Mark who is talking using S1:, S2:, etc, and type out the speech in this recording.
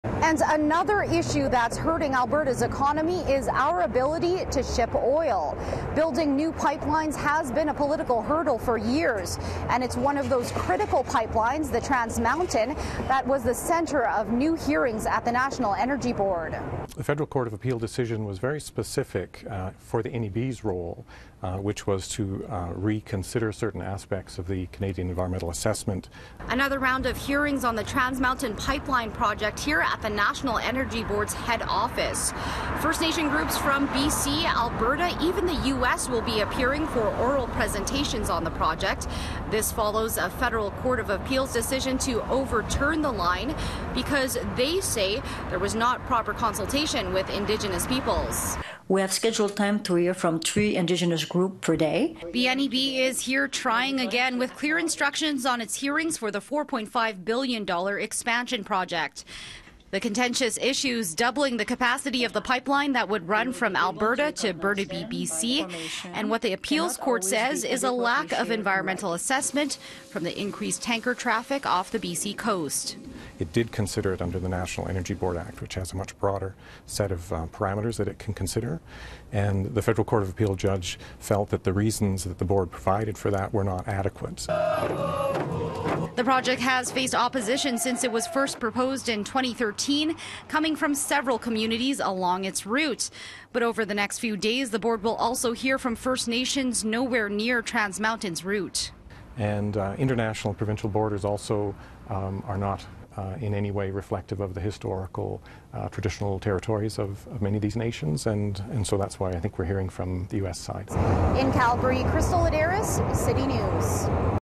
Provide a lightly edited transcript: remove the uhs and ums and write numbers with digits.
S1: And another issue that's hurting Alberta's economy is our ability to ship oil. Building new pipelines has been a political hurdle for years, and it's one of those critical pipelines, the Trans Mountain, that was the center of new hearings at the National Energy Board.
S2: The Federal Court of Appeal decision was very specific for the NEB's role, which was to reconsider certain aspects of the Canadian Environmental Assessment.
S1: Another round of hearings on the Trans Mountain Pipeline project here at the National Energy Board's head office. First Nation groups from BC, Alberta, even the U.S. will be appearing for oral presentations on the project. This follows a Federal Court of Appeals decision to overturn the line because they say there was not proper consultation with Indigenous peoples.
S3: We have scheduled time to hear from 3 Indigenous groups per day.
S1: The NEB is here trying again with clear instructions on its hearings for the $4.5 billion expansion project. The contentious issues doubling the capacity of the pipeline that would run from Alberta to Burnaby, BC, and what the appeals court says is a lack of environmental assessment from the increased tanker traffic off the BC coast.
S2: It did consider it under the National Energy Board Act, which has a much broader set of parameters that it can consider. And the Federal Court of Appeal judge felt that the reasons that the board provided for that were not adequate.
S1: The project has faced opposition since it was first proposed in 2013, coming from several communities along its route. But over the next few days, the board will also hear from First Nations nowhere near Trans Mountain's route.
S2: And international provincial borders also are not in any way reflective of the historical traditional territories of many of these nations, and so that's why I think we're hearing from the U.S. side.
S1: In Calgary, Crystal Ladaris, City News.